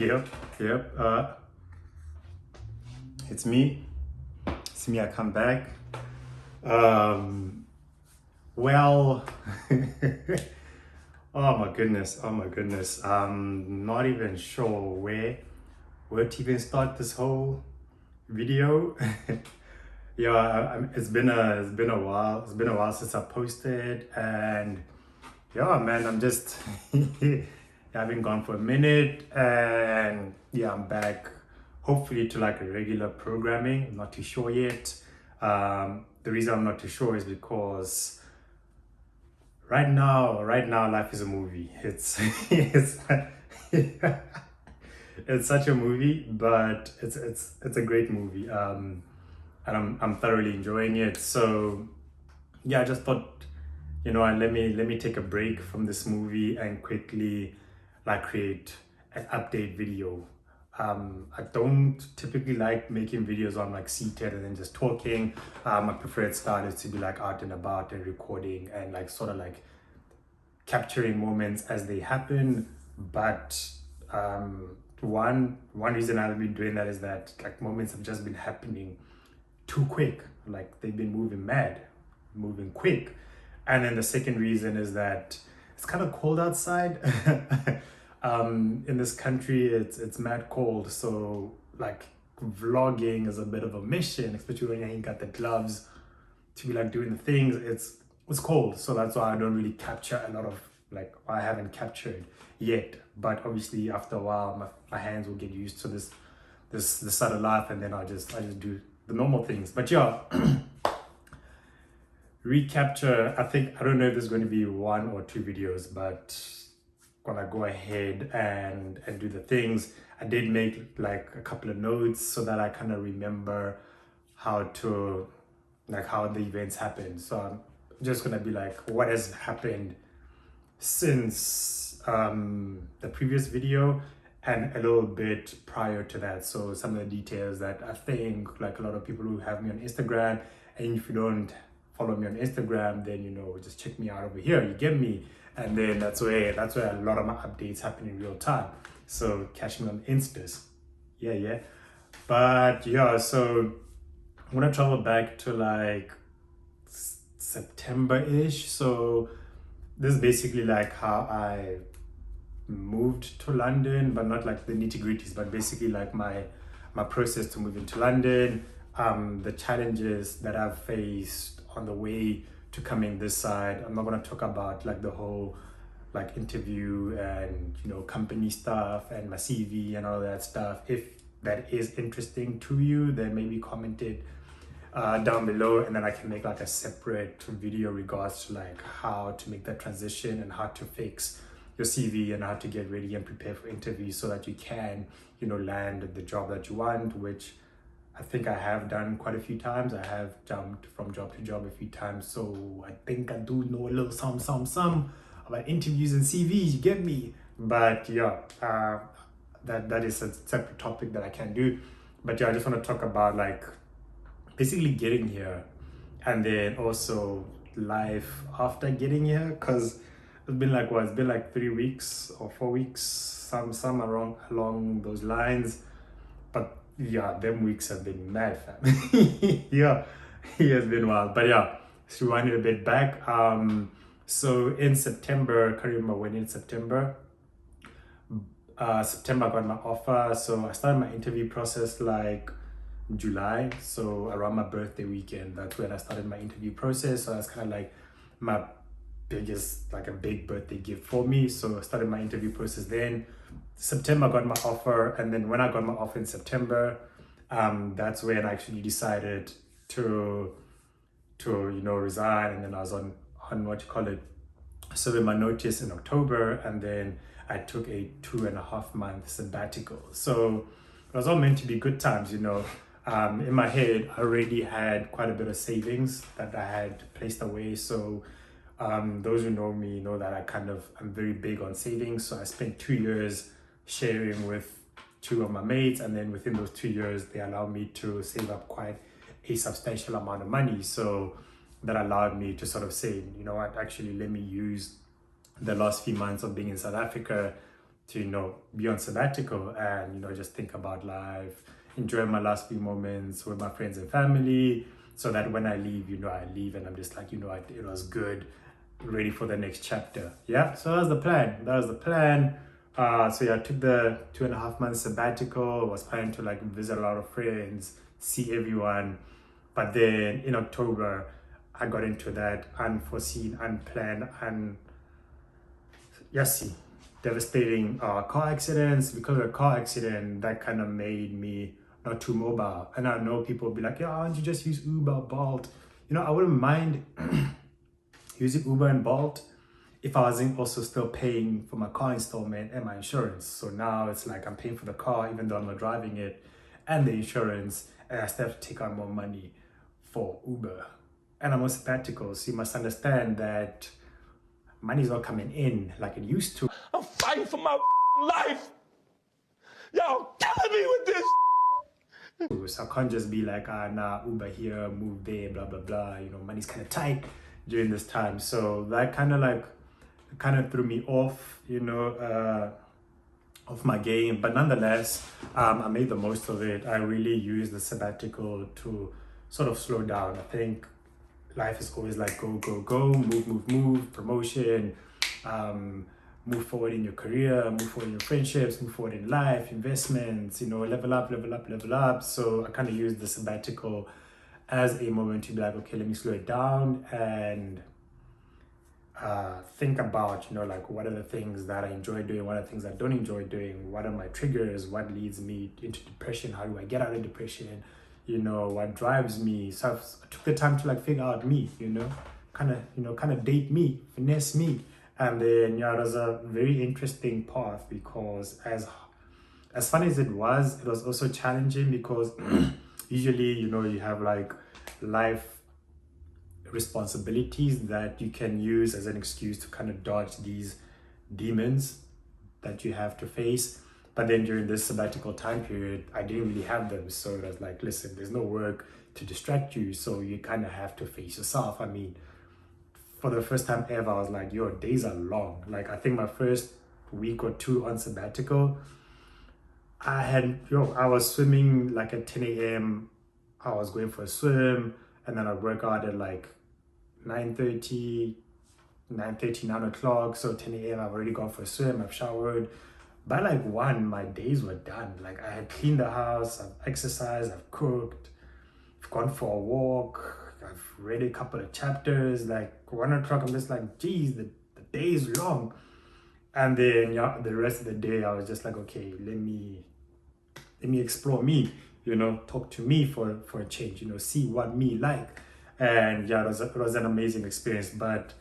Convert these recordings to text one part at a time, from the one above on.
Yep, yep. It's me. It's me. I come back. Um, well, oh my goodness. Oh my goodness. I'm not even sure where to even start this whole video. Yeah, it's been a while. It's been a while since I posted, and yeah, man, I'm just I've been gone for a minute, and yeah, I'm back. Hopefully to like a regular programming. I'm not too sure yet. The reason I'm not too sure is because right now, life is a movie. It's it's such a movie, but it's a great movie. And I'm thoroughly enjoying it. So yeah, I just thought, let me take a break from this movie and quickly like create an update video. I don't typically like making videos on like seated and then just talking. My preferred style is to be like out and about and recording and like sort of like capturing moments as they happen. But one reason I've been doing that is that like moments have just been happening too quick. Like they've been moving mad, moving quick. And then the second reason is that it's kind of cold outside. In this country, it's mad cold. So like vlogging is a bit of a mission, especially when you ain't got the gloves to be like doing the things. It's cold, so that's why I don't really capture a lot of like I haven't captured yet. But obviously, after a while, my hands will get used to this side of life, and then I just do the normal things. But yeah, recapture. I don't know if there's going to be one or two videos, but gonna go ahead and do the things. I did make like a couple of notes so that I kind of remember how to like how the events happened. So I'm just gonna be like what has happened since the previous video and a little bit prior to that. So some of the details that I think like a lot of people who have me on Instagram, and if you don't follow me on Instagram, then just check me out over here. You get me, and then that's where a lot of my updates happen in real time. So catch me on Instas. Yeah. But yeah, so I'm gonna travel back to like September-ish. So this is basically like how I moved to London, but not like the nitty-gritties, but basically like my process to move into London, the challenges that I've faced on the way to coming this side. I'm not gonna talk about like the whole like interview and company stuff and my CV and all that stuff. If that is interesting to you, then maybe comment it down below, and then I can make like a separate video regards to like how to make that transition and how to fix your CV and how to get ready and prepare for interviews so that you can land the job that you want, which I think I have done quite a few times. I have jumped from job to job a few times, so I think I do know a little some about interviews and CVs, you get me. But yeah, that is a separate topic that I can do. But yeah, I just want to talk about like basically getting here, and then also life after getting here, because it's been like 3 weeks or 4 weeks, some along those lines. But yeah, them weeks have been mad, fam. Yeah, it has been wild. But yeah, let's rewind it a bit back. So in September, I can't remember when in September. September I got my offer. So I started my interview process like July. So around my birthday weekend, that's when I started my interview process. So that's kind of like my biggest, like a big birthday gift for me. So I started my interview process then. September I got my offer, and then when I got my offer in September, that's when I actually decided to resign, and then I was on what you call it, serving my notice in October, and then I took a 2.5-month sabbatical. So it was all meant to be good times, in my head, I already had quite a bit of savings that I had placed away. So those who know me know that I'm very big on savings. So I spent 2 years sharing with two of my mates, and then within those 2 years, they allowed me to save up quite a substantial amount of money. So that allowed me to sort of say, you know what, actually, let me use the last few months of being in South Africa to, be on sabbatical and, just think about life, enjoy my last few moments with my friends and family, so that when I leave, I leave and I'm just like, it was good, ready for the next chapter. Yeah, so that was the plan. So yeah, I took the 2.5 month sabbatical, was planning to like visit a lot of friends, see everyone. But then in October, I got into that unforeseen, unplanned, devastating car accidents. Because of the car accident, that kind of made me not too mobile. And I know people will be like, yeah, why don't you just use Uber, Bolt? I wouldn't mind using Uber and Bolt if I wasn't also still paying for my car installment and my insurance. So now it's like I'm paying for the car even though I'm not driving it, and the insurance, and I still have to take out more money for Uber. And I'm on sabbatical, so you must understand that money's not coming in like it used to. I'm fighting for my life. Y'all killing me with this. So I can't just be like, nah, Uber here, move there, blah, blah, blah. Money's kind of tight during this time. So that kind of threw me off, of my game. But nonetheless, I made the most of it. I really used the sabbatical to sort of slow down. I think life is always like go, go, go, move, promotion, move forward in your career, move forward in your friendships, move forward in life, investments, level up. So I kind of used the sabbatical as a moment to be like, okay, let me slow it down and think about, like, what are the things that I enjoy doing, what are the things I don't enjoy doing, what are my triggers, what leads me into depression, how do I get out of depression, what drives me. So I took the time to like figure out me, kind of date me, finesse me. And then, it was a very interesting path because as fun as it was also challenging because usually, you have like life responsibilities that you can use as an excuse to kind of dodge these demons that you have to face. But then during this sabbatical time period, I didn't really have them. So it was like, listen, there's no work to distract you. So you kind of have to face yourself. I mean, for the first time ever, I was like, your days are long. Like, I think my first week or two on sabbatical, I was swimming like at 10 a.m. I was going for a swim, and then I'd work out at like 9:30, 9 o'clock. So 10 a.m. I've already gone for a swim, I've showered. By like 1, my days were done. Like, I had cleaned the house, I've exercised, I've cooked, I've gone for a walk, I've read a couple of chapters. Like 1 o'clock, I'm just like, geez, the day is long. And then the rest of the day, I was just like, okay, let me explore me, talk to me for a change, see what me like. And it was an amazing experience. But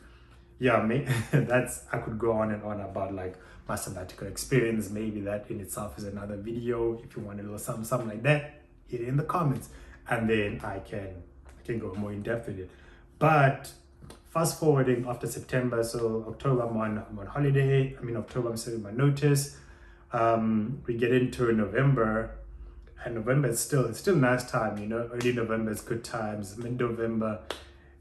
I could go on and on about like my sabbatical experience. Maybe that in itself is another video. If you want to know something like that, hit it in the comments, and then I can go more in depth with it. But fast forwarding after September, so October I'm on holiday. October I'm serving my notice. We get into November, and November is still nice time. Early November is good times. Mid-November,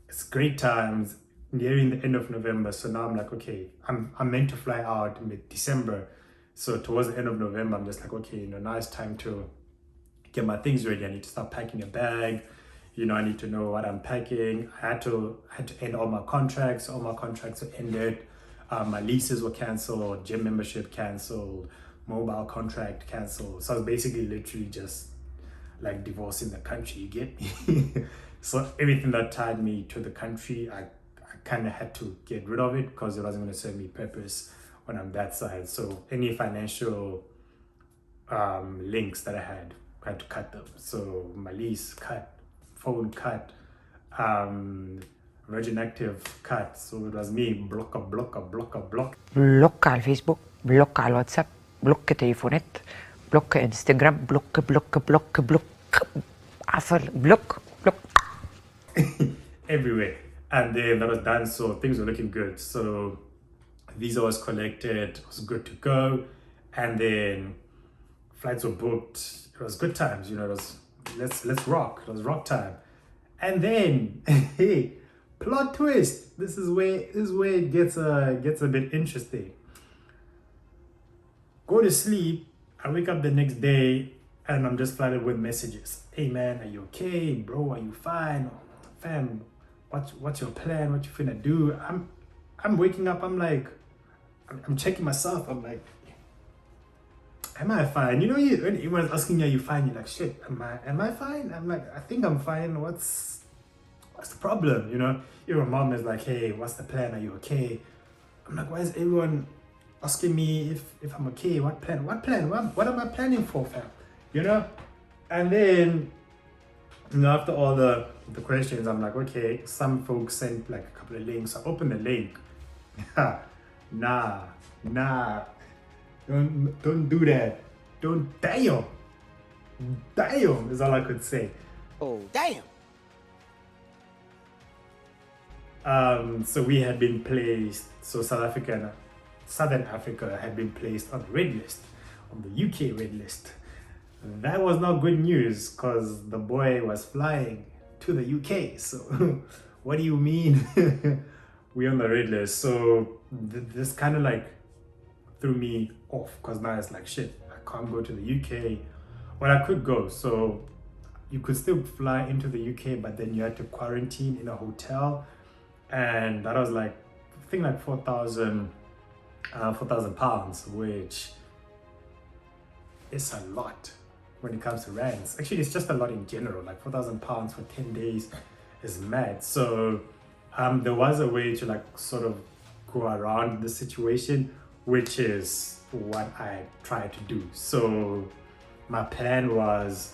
it's great times. Nearing the end of November, so now I'm like, okay, I'm meant to fly out mid-December. So towards the end of November, I'm just like, okay, now it's time to get my things ready. I need to start packing a bag. I need to know what I'm packing. I had to end all my contracts. All my contracts were ended. My leases were canceled, gym membership canceled, mobile contract canceled. So I was basically literally just like divorcing the country, you get me? So everything that tied me to the country, I kind of had to get rid of it because it wasn't going to serve me purpose when I'm that side. So any financial links that I had to cut them. So my lease cut, phone cut, Virgin Active cut. So it was me block. بلوك على الفيسبوك، بلوك على الواتساب، بلوك تليفونات، بلوك انستجرام، بلوك عفر بلوك everywhere. And then that was done, so things were looking good. So visa was collected, it was good to go, and then flights were booked. It was good times, it was let's rock. It was rock time. And then hey, plot twist. This is where it gets a bit interesting. go to sleep. I wake up the next day and I'm just flooded with messages. Hey man, are you okay? Bro, are you fine? Fam, what's your plan? What you finna do? I'm waking up, I'm like, I'm checking myself. I'm like, am I fine? You know, when everyone's asking you, are you fine? You're like, shit, am I fine? I'm like, I think I'm fine. What's the problem? You know, your mom is like, hey, what's the plan? Are you okay? I'm like, why is everyone asking me if I'm okay? What plan? What am I planning for, fam? You know? And then, you know, after all the questions, I'm like, okay, some folks sent like a couple of links. I open the link. nah, don't do that. Don't, damn is all I could say. Oh, damn. So we had been placed, so Southern Africa had been placed on the red list, on the UK red list. That was not good news because the boy was flying to the UK. So what do you mean we're on the red list? So this kind of like threw me off because now it's like, shit, I can't go to the UK. Well, I could go. So you could still fly into the UK, but then you had to quarantine in a hotel. And that was like, I think like 4,000 pounds, which is a lot when it comes to rands. Actually, it's just a lot in general. Like 4,000 pounds for 10 days is mad. So there was a way to like sort of go around the situation, which is what I tried to do. So my plan was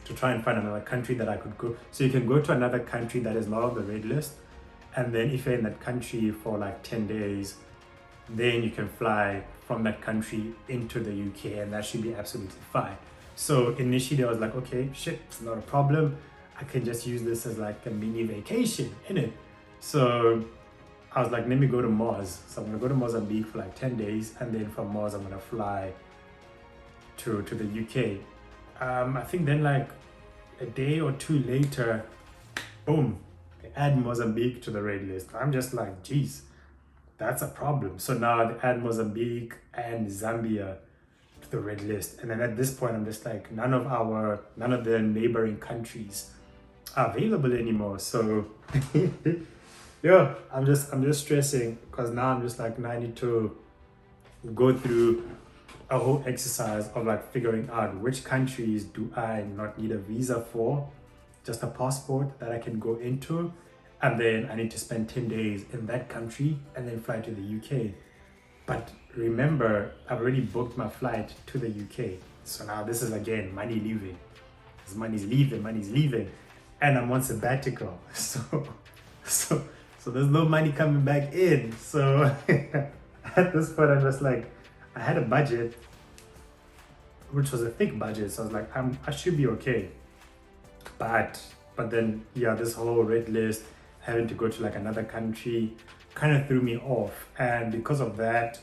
to try and find another country that I could go. So you can go to another country that is not on the red list. And then if you're in that country for like 10 days, then you can fly from that country into the UK and that should be absolutely fine. So initially I was like, okay, shit, it's not a problem. I can just use this as like a mini vacation, innit? So I was like, let me go to Mars. So I'm gonna go to Mozambique for like 10 days and then from Mars I'm gonna fly to the UK. I think then like a day or two later, boom, they add Mozambique to the red list. I'm just like, geez, that's a problem. So now they add Mozambique and Zambia to the red list. And then at this point, I'm just like, none of the neighboring countries are available anymore. So yeah, I'm just stressing because now I'm just like, now I need to go through a whole exercise of like figuring out which countries do I not need a visa for, just a passport that I can go into, and then I need to spend 10 days in that country and then fly to the UK. But remember, I've already booked my flight to the UK. So now this is again money leaving. This money's leaving. And I'm on sabbatical. So there's no money coming back in. So at this point I'm just like, I had a budget, which was a thick budget. So I was like, I should be okay. But then, yeah, this whole red list, having to go to like another country kind of threw me off. And because of that,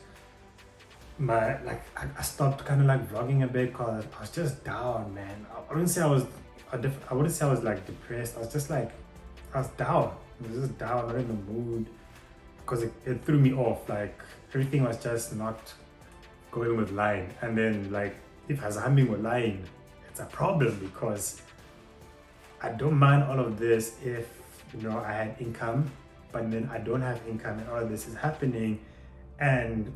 I stopped kind of like vlogging a bit because I was just down, man. I wouldn't say I was like depressed. I was just like, I was down. I was just down, not in the mood, because it threw me off. Like everything was just not going with line. And then like if I was humming with line, it's a problem because I don't mind all of this if, you know, I had income, but then I don't have income and all of this is happening. And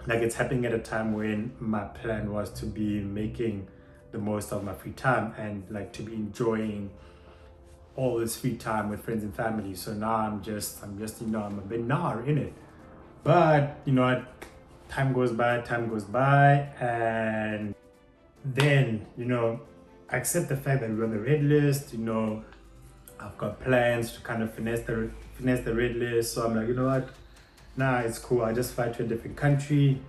like it's happening at a time when my plan was to be making the most of my free time and like to be enjoying all this free time with friends and family. So now I'm just, you know, I'm a bit nar in it. But, you know, time goes by, and then, you know, I accept the fact that we're on the red list. You know, I've got plans to kind of finesse the red list. So I'm like, you know what? Nah, it's cool. I just fly to a different country.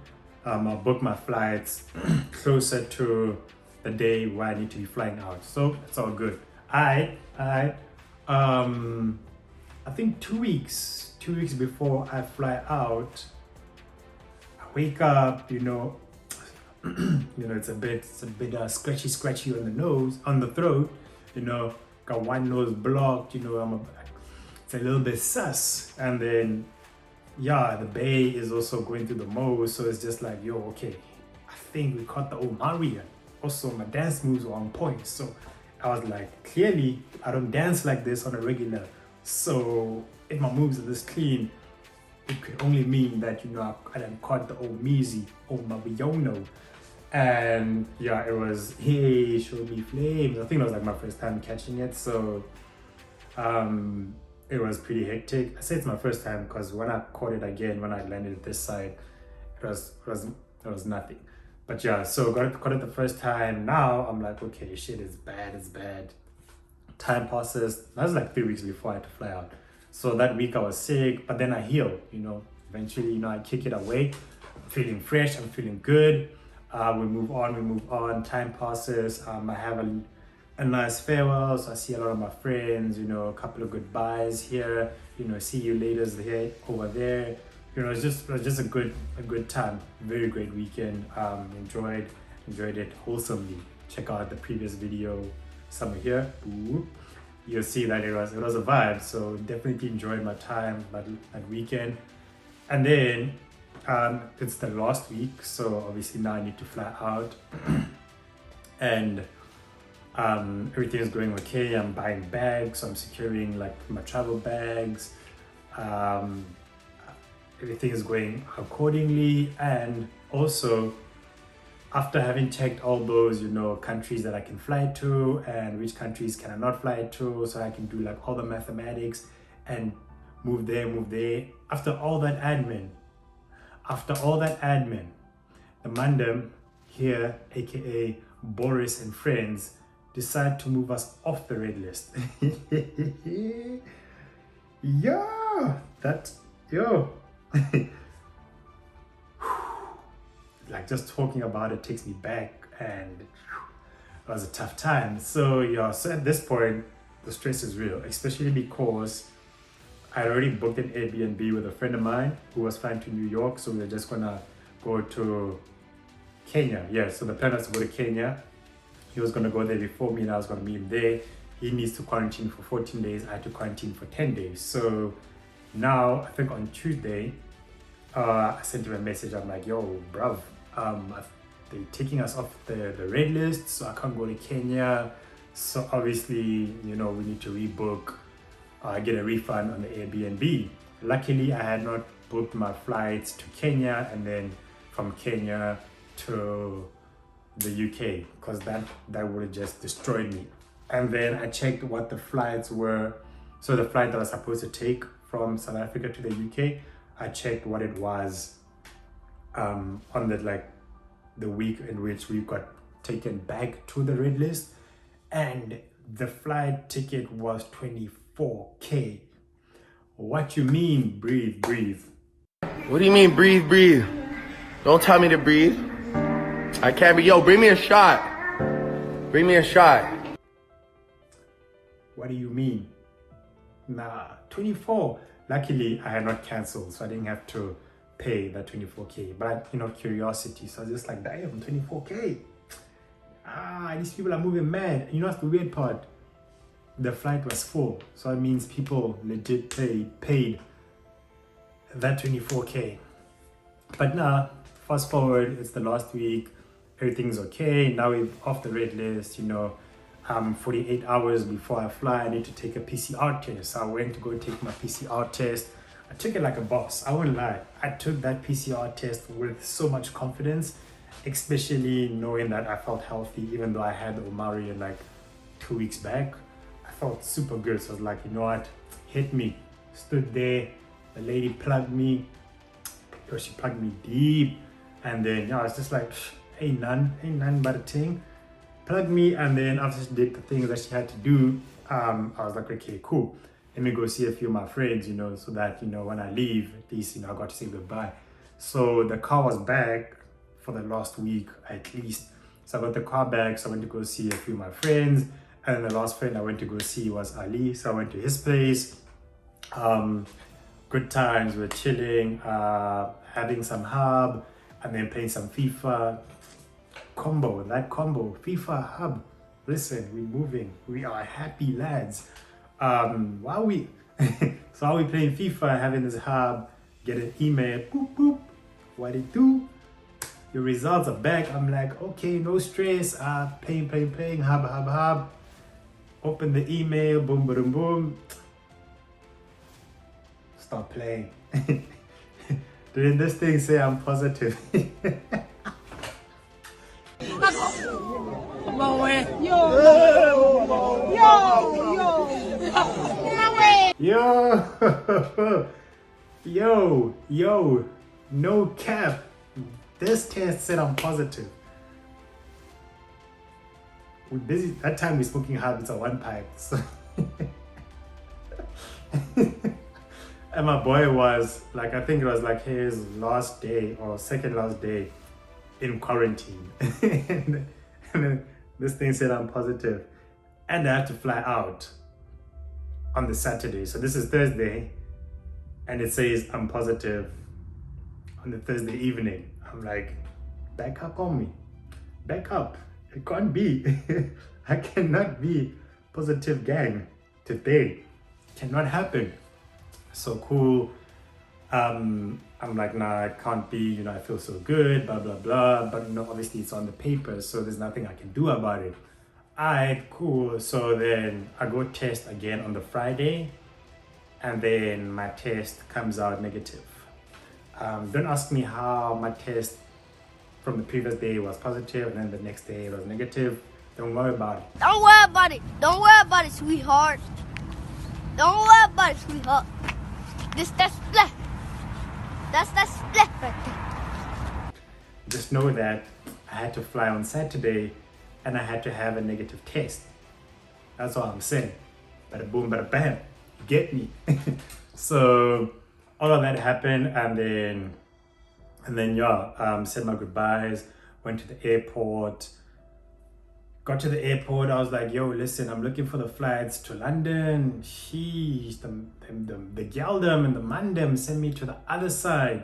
I'll book my flights closer to the day where I need to be flying out. So it's all good. I think 2 weeks before I fly out, I wake up, you know, it's a bit scratchy on the throat, you know, got one nose blocked, you know, it's a little bit sus. And then, yeah, the bay is also going through the most, so it's just like, yo, okay, think we caught the Omari. Also, my dance moves were on point. So I was like, clearly, I don't dance like this on a regular. So if my moves are this clean, it could only mean that, you know, I done caught the old Mizi, old Mabiono. And yeah, it was, hey, show me flames. I think it was like my first time catching it. So it was pretty hectic. I say it's my first time because when I caught it again, when I landed this side, it was nothing. But yeah, so caught it the first time. Now I'm like, okay, shit, it's bad. Time passes. That was like 3 weeks before I had to fly out. So that week I was sick, but then I healed, you know. Eventually, you know, I kick it away. I'm feeling fresh, I'm feeling good. We move on, time passes. I have a nice farewell, so I see a lot of my friends, you know, a couple of goodbyes here, you know, see you later here, over there. You know, it was just a good time. Very great weekend. Enjoyed it wholesomely. Check out the previous video somewhere here. Ooh. You'll see that it was a vibe. So definitely enjoyed my time that weekend. And then it's the last week, so obviously now I need to fly out. And everything is going okay. I'm buying bags, so I'm securing like my travel bags. Everything is going accordingly, and also after having checked all those, you know, countries that I can fly to and which countries can I not fly to, so I can do like all the mathematics and move there. After all that admin, the Mandem here, aka Boris and friends, decide to move us off the red list. Like just talking about it takes me back, and it was a tough time. So yeah, so at this point, the stress is real, especially because I had already booked an Airbnb with a friend of mine who was flying to New York. So we were just gonna go to Kenya. Yeah, so the plan was to go to Kenya. He was gonna go there before me and I was gonna meet him there. He needs to quarantine for 14 days. I had to quarantine for 10 days. So now, I think on Tuesday, I sent him a message. I'm like, yo, bruv, they're taking us off the red list, so I can't go to Kenya. So obviously, you know, we need to rebook, get a refund on the Airbnb. Luckily, I had not booked my flights to Kenya and then from Kenya to the UK, because that would have just destroyed me. And then I checked what the flights were. So the flight that I was supposed to take from South Africa to the UK, I checked what it was on the week in which we got taken back to the red list, and the flight ticket was 24K. What you mean, breathe? What do you mean, breathe? Don't tell me to breathe. I can't be. Yo, bring me a shot. What do you mean? Nah, 24. Luckily, I had not cancelled, so I didn't have to pay that 24K. But, you know, curiosity. So I was just like, damn, 24K. These people are moving mad. You know what's the weird part? The flight was full. So it means people legit paid that 24K. But now, fast forward, it's the last week. Everything's okay. Now we're off the red list, you know. 48 hours before I fly, I need to take a PCR test. So I went to go take my PCR test. I took it like a boss. I won't lie. I took that PCR test with so much confidence, especially knowing that I felt healthy, even though I had the Omari like 2 weeks back. I felt super good. So I was like, you know what? Hit me. Stood there. The lady plugged me. She plugged me deep. And then, I was just like, ain't none but a thing. Plugged me, and then after she did the things that she had to do, I was like, okay, cool. Let me go see a few of my friends, you know, so that, you know, when I leave, at least, you know, I got to say goodbye. So the car was back for the last week, at least. So I got the car back, so I went to go see a few of my friends. And then the last friend I went to go see was Ali. So I went to his place. Good times, we're chilling, having some hub, and then playing some FIFA. Combo, FIFA hub. Listen, we're moving. We are happy lads. While we playing FIFA, having this hub, get an email, boop boop, what it do? your results are back. I'm like, okay, no stress. Playing, hub. Open the email, boom, boom, boom. Stop playing. Didn't this thing say I'm positive? Yo, no cap. This test said I'm positive. We're busy. That time we're smoking habits at one pipe. So and my boy was like, I think it was like his last day or second last day in quarantine. and then this thing said I'm positive. And I had to fly out on the Saturday. So this is Thursday. And it says I'm positive on the Thursday evening. I'm like, back up on me. Back up. It can't be. I cannot be positive, gang, today. Cannot happen. So cool. I'm like, nah, it can't be, you know, I feel so good, blah, blah, blah. But you know, obviously it's on the paper, so there's nothing I can do about it. Alright, cool. So then I go test again on the Friday, and then my test comes out negative. Don't ask me how my test from the previous day was positive and then the next day it was negative. Don't worry about it. Don't worry about it. Don't worry about it, sweetheart. Don't worry about it, sweetheart. That's split. That's split right there. Just know that I had to fly on Saturday and I had to have a negative test. That's all I'm saying. Bada boom, bada bam. You get me? So all of that happened, and then yeah, said my goodbyes, went to the airport. Got to the airport, I was like, yo, listen, I'm looking for the flights to London. Sheesh, the Galdem and the Mandem sent me to the other side.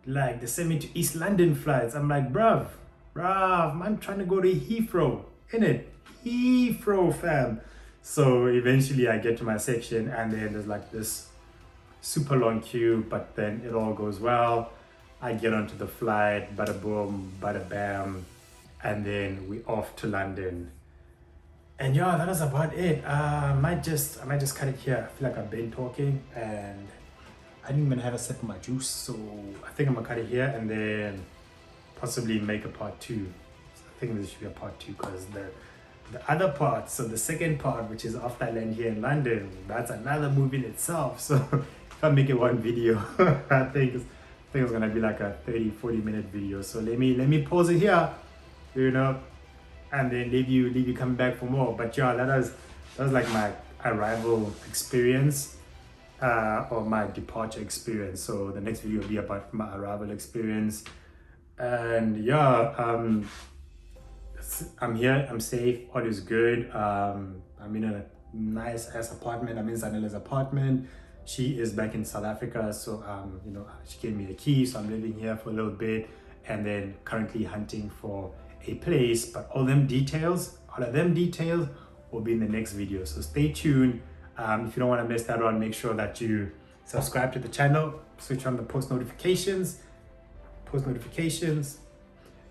Like, they sent me to East London flights. I'm like, bruv, man, trying to go to Heathrow, innit? Heathrow, fam. So eventually I get to my section, and then there's like this super long queue, but then it all goes well. I get onto the flight, bada boom, bada bam. And then we off to London. And yeah, that was about it. I might just cut it here. I feel like I've been talking and I didn't even have a sip of my juice. So I think I'm gonna cut it here and then possibly make a part 2. So I think this should be a part 2 because the other part, so the second part, which is after I land here in London, that's another movie in itself. So if I make it one video, I think it's gonna be like a 30-40 minute video. So let me pause it here, you know, and then leave you coming back for more. But yeah, that was like my arrival experience or my departure experience. So the next video will be about my arrival experience. And yeah, I'm here, I'm safe, all is good. I'm in a nice ass apartment. I'm in Zanela's apartment. She is back in South Africa, so you know, she gave me the key, so I'm living here for a little bit, and then currently hunting for a place. But all of them details will be in the next video, so stay tuned. If you don't want to miss that on, make sure that you subscribe to the channel, switch on the post notifications,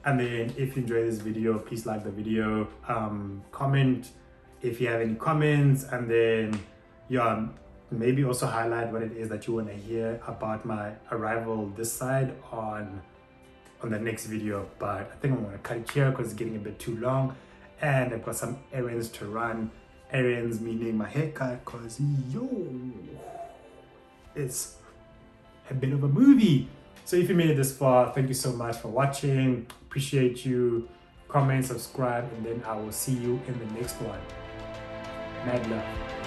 and then if you enjoy this video, please like the video, comment if you have any comments, and then yeah, maybe also highlight what it is that you want to hear about my arrival this side on the next video. But I think I'm going to cut it here because it's getting a bit too long, and I've got some errands to run. Errands meaning my haircut, because yo, it's a bit of a movie. So if you made it this far, thank you so much for watching. Appreciate you. Comment, subscribe, and then I will see you in the next one. Mad love.